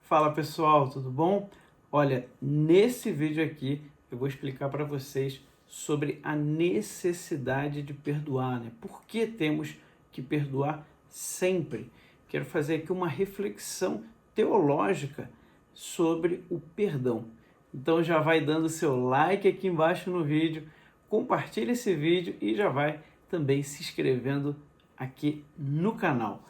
Fala pessoal, tudo bom? Olha, nesse vídeo aqui eu vou explicar para vocês sobre a necessidade de perdoar, né? Por que temos que perdoar sempre? Quero fazer aqui uma reflexão teológica sobre o perdão. Então já vai dando seu like aqui embaixo no vídeo, compartilha esse vídeo e já vai também se inscrevendo aqui no canal.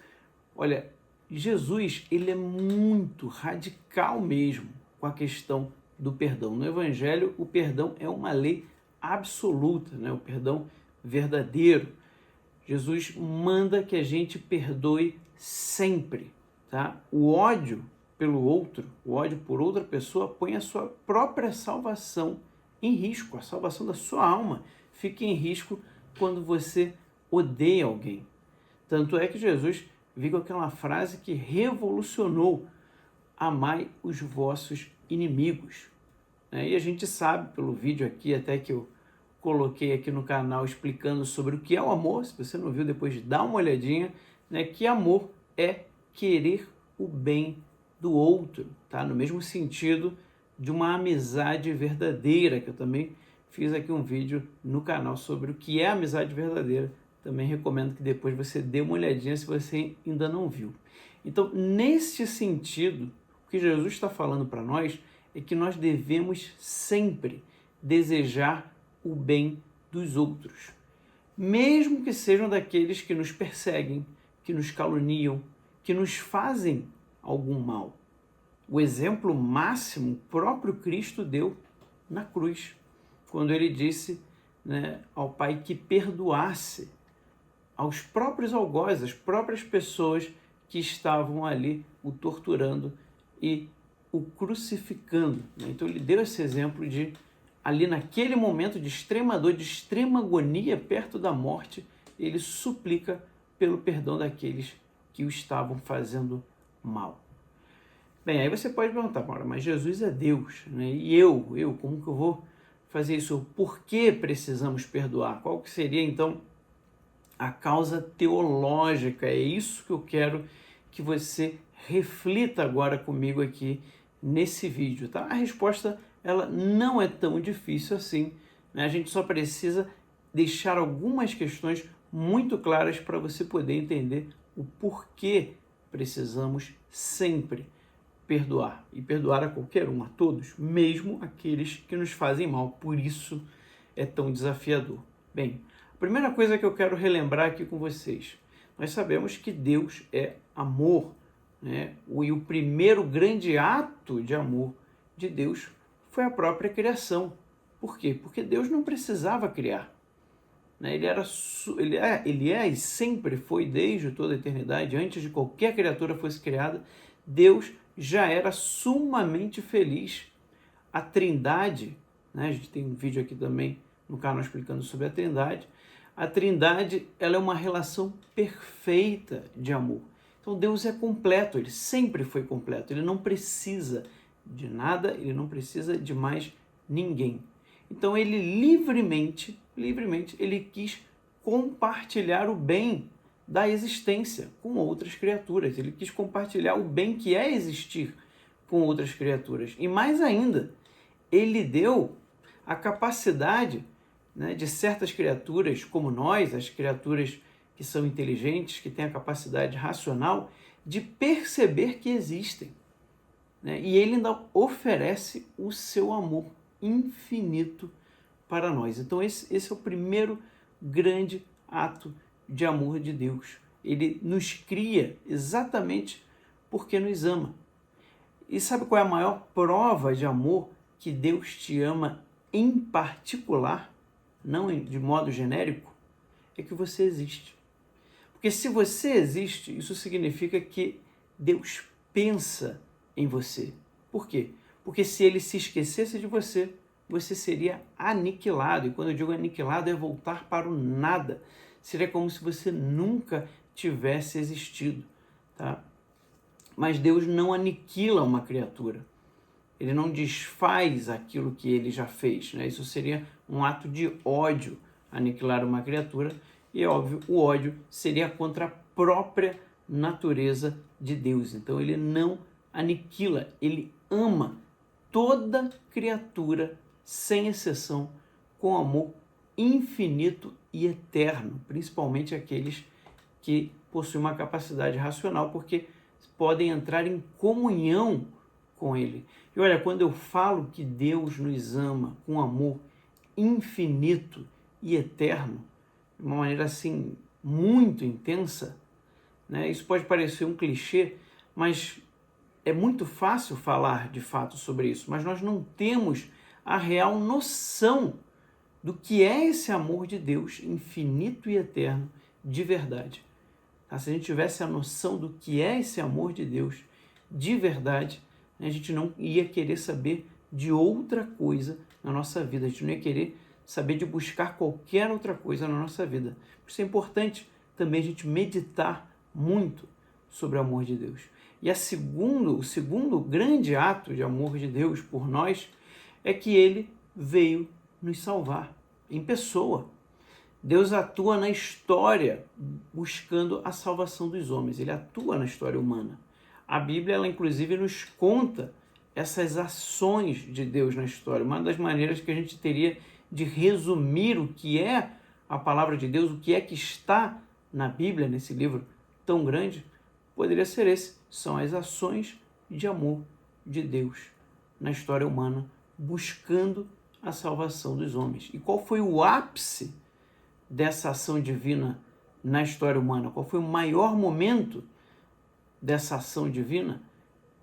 Olha, Jesus, ele é muito radical mesmo com a questão do perdão. No Evangelho, o perdão é uma lei absoluta, né? O perdão verdadeiro. Jesus manda que a gente perdoe sempre, tá? O ódio pelo outro, o ódio por outra pessoa põe a sua própria salvação em risco. A salvação da sua alma fica em risco quando você odeia alguém. Tanto é que Jesus veio com aquela frase que revolucionou: amai os vossos inimigos. E a gente sabe pelo vídeo aqui, até que eu coloquei aqui no canal explicando sobre o que é o amor, se você não viu, depois dá uma olhadinha, né? Que amor é querer o bem do outro, tá? No mesmo sentido de uma amizade verdadeira, que eu também fiz aqui um vídeo no canal sobre o que é amizade verdadeira. Também recomendo que depois você dê uma olhadinha se você ainda não viu. Então, nesse sentido, o que Jesus está falando para nós é que nós devemos sempre desejar o bem dos outros, mesmo que sejam daqueles que nos perseguem, que nos caluniam, que nos fazem algum mal. O exemplo máximo o próprio Cristo deu na cruz, quando ele disse, né, ao Pai que perdoasse aos próprios algozes, às próprias pessoas que estavam ali o torturando e o crucificando. Então ele deu esse exemplo de, ali naquele momento de extrema dor, de extrema agonia, perto da morte, ele suplica pelo perdão daqueles que o estavam fazendo mal. Bem, aí você pode perguntar, mas Jesus é Deus, né? E eu, como que eu vou fazer isso? Por que precisamos perdoar? Qual que seria, então, a causa teológica? É isso que eu quero que você reflita agora comigo aqui nesse vídeo, tá? A resposta, ela não é tão difícil assim, né? A gente só precisa deixar algumas questões muito claras para você poder entender o porquê precisamos sempre perdoar. E perdoar a qualquer um, a todos, mesmo aqueles que nos fazem mal. Por isso é tão desafiador. Bem, a primeira coisa que eu quero relembrar aqui com vocês: nós sabemos que Deus é amor, né? E o primeiro grande ato de amor de Deus foi a própria criação. Por quê? Porque Deus não precisava criar, né? Ele é e sempre foi, desde toda a eternidade, antes de qualquer criatura fosse criada, Deus já era sumamente feliz. A Trindade, né? A gente tem um vídeo aqui também no canal explicando sobre a Trindade. A Trindade, ela é uma relação perfeita de amor. Então Deus é completo, ele sempre foi completo, ele não precisa de nada, ele não precisa de mais ninguém. Então ele livremente, ele quis compartilhar o bem da existência com outras criaturas. Ele quis compartilhar o bem que é existir com outras criaturas. E mais ainda, ele deu a capacidade, né, de certas criaturas como nós, as criaturas que são inteligentes, que têm a capacidade racional, de perceber que existem, né? E ele ainda oferece o seu amor infinito para nós. Então esse é o primeiro grande ato de amor de Deus. Ele nos cria exatamente porque nos ama. E sabe qual é a maior prova de amor que Deus te ama em particular, não de modo genérico? É que você existe. Porque se você existe, isso significa que Deus pensa em você. Por quê? Porque se ele se esquecesse de você, você seria aniquilado. E quando eu digo aniquilado, é voltar para o nada. Seria como se você nunca tivesse existido, tá? Mas Deus não aniquila uma criatura. Ele não desfaz aquilo que ele já fez, né? Isso seria um ato de ódio, aniquilar uma criatura. E, óbvio, o ódio seria contra a própria natureza de Deus. Então, ele não aniquila, ele ama toda criatura, sem exceção, com amor infinito e eterno, principalmente aqueles que possuem uma capacidade racional, porque podem entrar em comunhão com ele. E olha, quando eu falo que Deus nos ama com amor infinito e eterno, de uma maneira assim muito intensa, né? Isso pode parecer um clichê, mas é muito fácil falar de fato sobre isso, mas nós não temos a real noção do que é esse amor de Deus infinito e eterno de verdade. Se a gente tivesse a noção do que é esse amor de Deus de verdade, a gente não ia querer saber de outra coisa na nossa vida, a gente não ia querer saber de buscar qualquer outra coisa na nossa vida. Por isso é importante também a gente meditar muito sobre o amor de Deus. E o segundo grande ato de amor de Deus por nós é que ele veio nos salvar em pessoa. Deus atua na história buscando a salvação dos homens. Ele atua na história humana. A Bíblia, ela inclusive nos conta essas ações de Deus na história. Uma das maneiras que a gente teria de resumir o que é a palavra de Deus, o que é que está na Bíblia, nesse livro tão grande, poderia ser esse. São as ações de amor de Deus na história humana, buscando a salvação dos homens. E qual foi o ápice dessa ação divina na história humana? Qual foi o maior momento dessa ação divina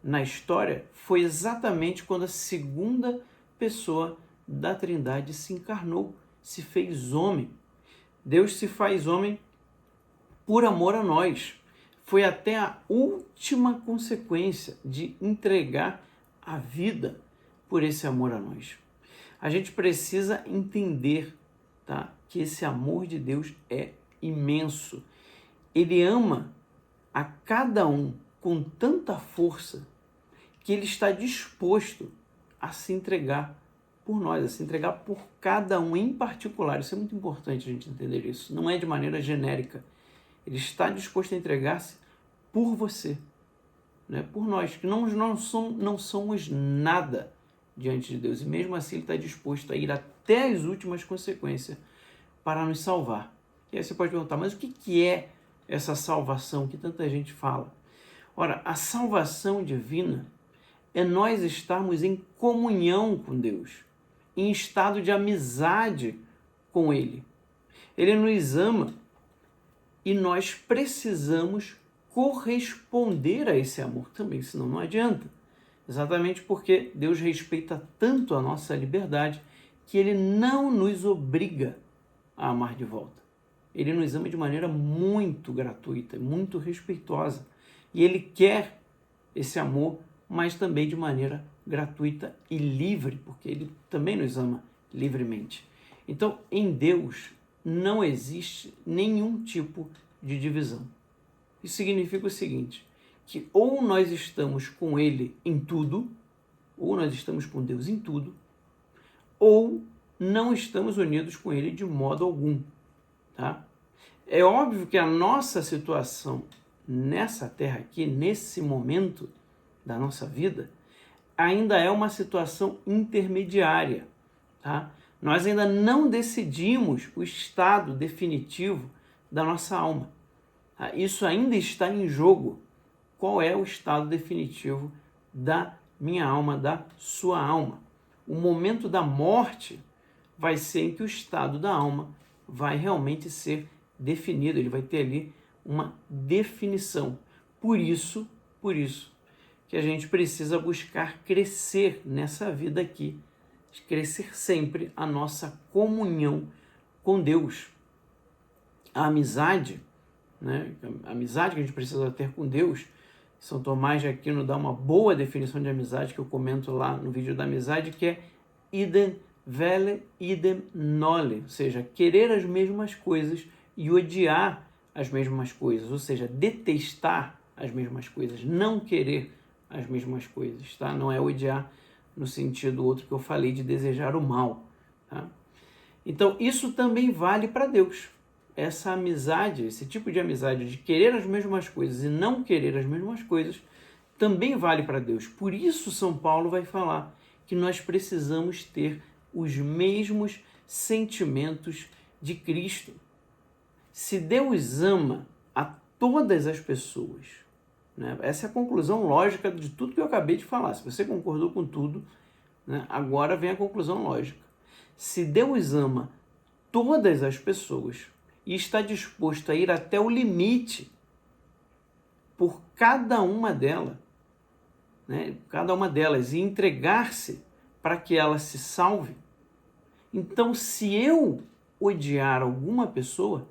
na história? Foi exatamente quando a segunda pessoa da Trindade se encarnou, se fez homem. Deus se faz homem por amor a nós. Foi até a última consequência de entregar a vida por esse amor a nós. A gente precisa entender, tá, que esse amor de Deus é imenso. Ele ama a cada um com tanta força que ele está disposto a se entregar por nós, a se entregar por cada um em particular. Isso é muito importante a gente entender isso. Não é de maneira genérica. Ele está disposto a entregar-se por você, né? Por nós, que não somos nada diante de Deus. E mesmo assim ele está disposto a ir até as últimas consequências para nos salvar. E aí você pode perguntar, mas o que é essa salvação que tanta gente fala? Ora, a salvação divina é nós estarmos em comunhão com Deus, em estado de amizade com Ele. Ele nos ama e nós precisamos corresponder a esse amor também, senão não adianta. Exatamente porque Deus respeita tanto a nossa liberdade que Ele não nos obriga a amar de volta. Ele nos ama de maneira muito gratuita, muito respeitosa. E Ele quer esse amor, mas também de maneira gratuita e livre, porque Ele também nos ama livremente. Então, em Deus não existe nenhum tipo de divisão. Isso significa o seguinte, que ou nós estamos com Ele em tudo, ou nós estamos com Deus em tudo, ou não estamos unidos com Ele de modo algum. Tá? É óbvio que a nossa situação nessa terra aqui, nesse momento da nossa vida, ainda é uma situação intermediária. Tá? Nós ainda não decidimos o estado definitivo da nossa alma. Tá? Isso ainda está em jogo. Qual é o estado definitivo da minha alma, da sua alma? O momento da morte vai ser em que o estado da alma vai realmente ser definido, ele vai ter ali uma definição. Por isso que a gente precisa buscar crescer nessa vida aqui, crescer sempre a nossa comunhão com Deus. A amizade, né? A amizade que a gente precisa ter com Deus, São Tomás de Aquino dá uma boa definição de amizade que eu comento lá no vídeo da amizade, que é idem vele, idem nole, ou seja, querer as mesmas coisas e odiar as mesmas coisas, ou seja, detestar as mesmas coisas, não querer as mesmas coisas, tá? Não é odiar no sentido outro que eu falei de desejar o mal, tá? Então, isso também vale para Deus. Essa amizade, esse tipo de amizade de querer as mesmas coisas e não querer as mesmas coisas, também vale para Deus. Por isso São Paulo vai falar que nós precisamos ter os mesmos sentimentos de Cristo. Se Deus ama a todas as pessoas, né? Essa é a conclusão lógica de tudo que eu acabei de falar. Se você concordou com tudo, né? Agora vem a conclusão lógica. Se Deus ama todas as pessoas e está disposto a ir até o limite por cada uma delas, né? Cada uma delas, e entregar-se para que ela se salve, então se eu odiar alguma pessoa,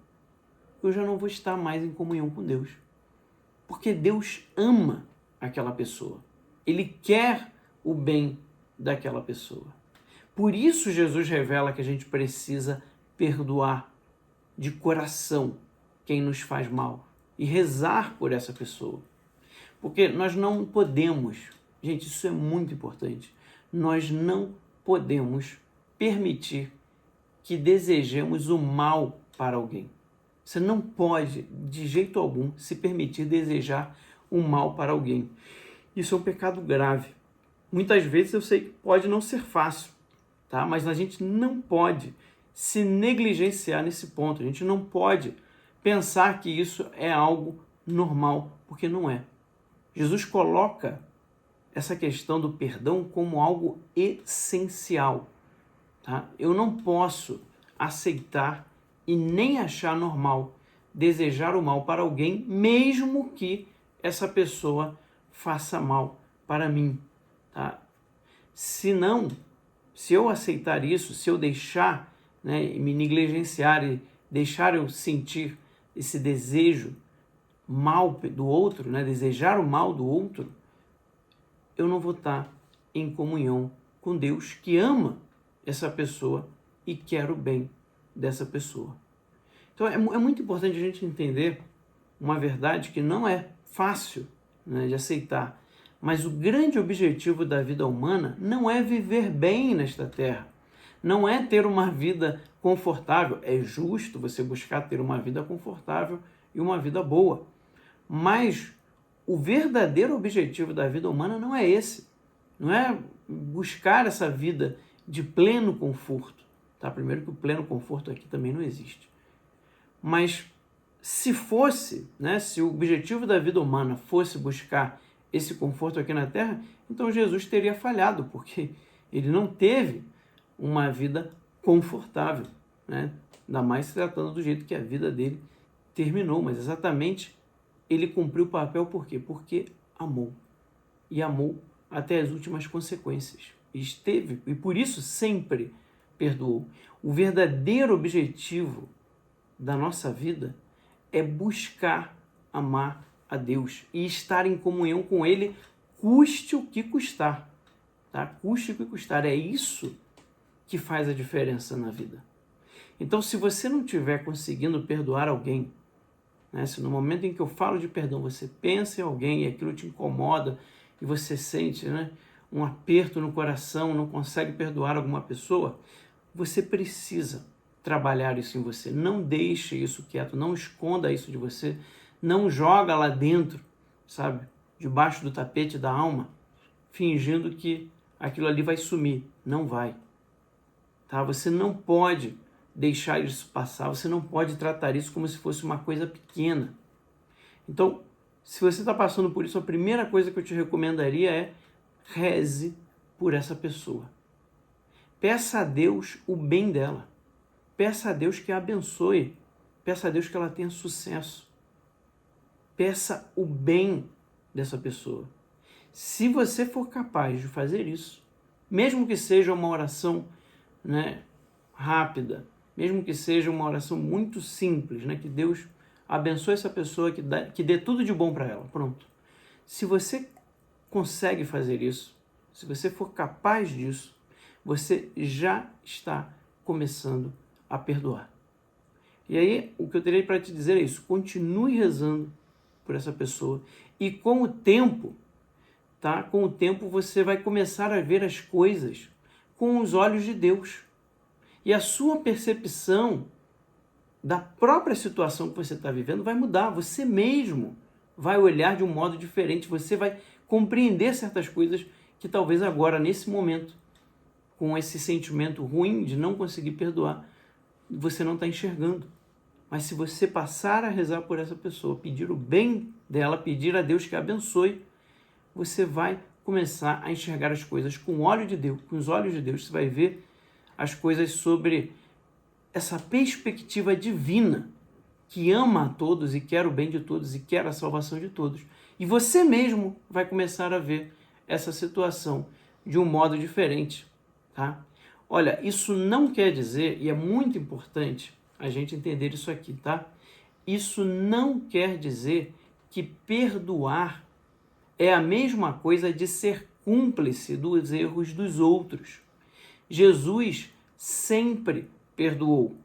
eu já não vou estar mais em comunhão com Deus. Porque Deus ama aquela pessoa. Ele quer o bem daquela pessoa. Por isso Jesus revela que a gente precisa perdoar de coração quem nos faz mal e rezar por essa pessoa. Porque nós não podemos, gente, isso é muito importante, nós não podemos permitir que desejemos o mal para alguém. Você não pode, de jeito algum, se permitir desejar o mal para alguém. Isso é um pecado grave. Muitas vezes eu sei que pode não ser fácil, tá? Mas a gente não pode se negligenciar nesse ponto. A gente não pode pensar que isso é algo normal, porque não é. Jesus coloca essa questão do perdão como algo essencial. Tá? Eu não posso aceitar e nem achar normal desejar o mal para alguém, mesmo que essa pessoa faça mal para mim. Tá? Se eu aceitar isso, se eu deixar, né, me negligenciar e deixar eu sentir esse desejo mal do outro, né, desejar o mal do outro, eu não vou estar em comunhão com Deus, que ama essa pessoa e quer o bem dessa pessoa. Então é muito importante a gente entender uma verdade que não é fácil, né, de aceitar, mas o grande objetivo da vida humana não é viver bem nesta terra, não é ter uma vida confortável. É justo você buscar ter uma vida confortável e uma vida boa, mas o verdadeiro objetivo da vida humana não é esse, não é buscar essa vida de pleno conforto. Tá? Primeiro que o pleno conforto aqui também não existe. Mas se fosse, né, se o objetivo da vida humana fosse buscar esse conforto aqui na Terra, então Jesus teria falhado, porque ele não teve uma vida confortável, né? Ainda mais se tratando do jeito que a vida dele terminou, mas exatamente ele cumpriu o papel por quê? Porque amou, e amou até as últimas consequências. E por isso sempre perdoou. O verdadeiro objetivo da nossa vida é buscar amar a Deus e estar em comunhão com Ele, custe o que custar. Tá? Custe o que custar. É isso que faz a diferença na vida. Então, se você não estiver conseguindo perdoar alguém, né, se no momento em que eu falo de perdão você pensa em alguém e aquilo te incomoda e você sente, né, um aperto no coração, não consegue perdoar alguma pessoa, você precisa trabalhar isso em você. Não deixe isso quieto, não esconda isso de você, não joga lá dentro, sabe, debaixo do tapete da alma, fingindo que aquilo ali vai sumir. Não vai. Tá? Você não pode deixar isso passar, você não pode tratar isso como se fosse uma coisa pequena. Então, se você está passando por isso, a primeira coisa que eu te recomendaria é reze por essa pessoa. Peça a Deus o bem dela. Peça a Deus que a abençoe. Peça a Deus que ela tenha sucesso. Peça o bem dessa pessoa. Se você for capaz de fazer isso, mesmo que seja uma oração, né, rápida, mesmo que seja uma oração muito simples, né, que Deus abençoe essa pessoa, que dê tudo de bom para ela, pronto. Se você consegue fazer isso, se você for capaz disso, você já está começando a perdoar. E aí, o que eu teria para te dizer é isso: continue rezando por essa pessoa e com o tempo, tá? Com o tempo você vai começar a ver as coisas com os olhos de Deus. E a sua percepção da própria situação que você está vivendo vai mudar. Você mesmo vai olhar de um modo diferente. Você vai compreender certas coisas que talvez agora, nesse momento, com esse sentimento ruim de não conseguir perdoar, você não está enxergando. Mas se você passar a rezar por essa pessoa, pedir o bem dela, pedir a Deus que a abençoe, você vai começar a enxergar as coisas com o olho de Deus, com os olhos de Deus. Você vai ver as coisas sobre essa perspectiva divina que ama a todos e quer o bem de todos e quer a salvação de todos. E você mesmo vai começar a ver essa situação de um modo diferente, tá? Olha, isso não quer dizer, e é muito importante a gente entender isso aqui, tá? Isso não quer dizer que perdoar é a mesma coisa de ser cúmplice dos erros dos outros. Jesus sempre perdoou,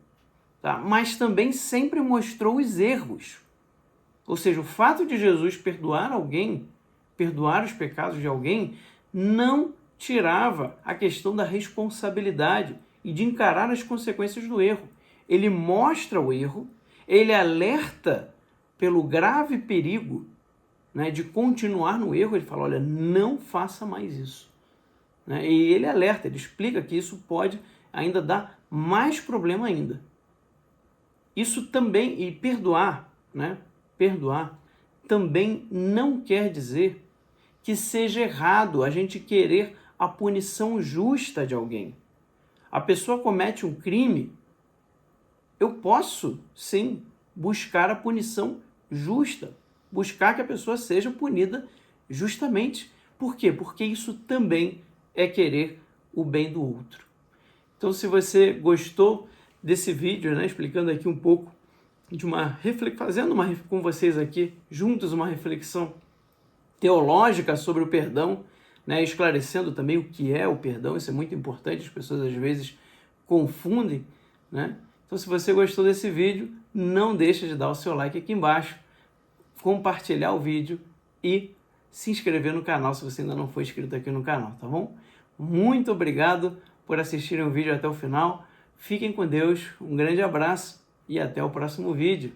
tá? Mas também sempre mostrou os erros. Ou seja, o fato de Jesus perdoar alguém, perdoar os pecados de alguém, não tirava a questão da responsabilidade e de encarar as consequências do erro. Ele mostra o erro, ele alerta pelo grave perigo, né, de continuar no erro. Ele fala, olha, não faça mais isso. Né? E ele alerta, ele explica que isso pode ainda dar mais problema ainda. Isso também, e perdoar, né? Perdoar também não quer dizer que seja errado a gente querer a punição justa de alguém. A pessoa comete um crime, eu posso, sim, buscar a punição justa, buscar que a pessoa seja punida justamente. Por quê? Porque isso também é querer o bem do outro. Então, se você gostou desse vídeo, né, explicando aqui um pouco de fazendo com vocês aqui juntos uma reflexão teológica sobre o perdão, né, esclarecendo também o que é o perdão, isso é muito importante, as pessoas às vezes confundem, né? Então, se você gostou desse vídeo, não deixa de dar o seu like aqui embaixo, compartilhar o vídeo e se inscrever no canal se você ainda não for inscrito aqui no canal, tá bom? Muito obrigado por assistirem o vídeo até o final. Fiquem com Deus, um grande abraço e até o próximo vídeo.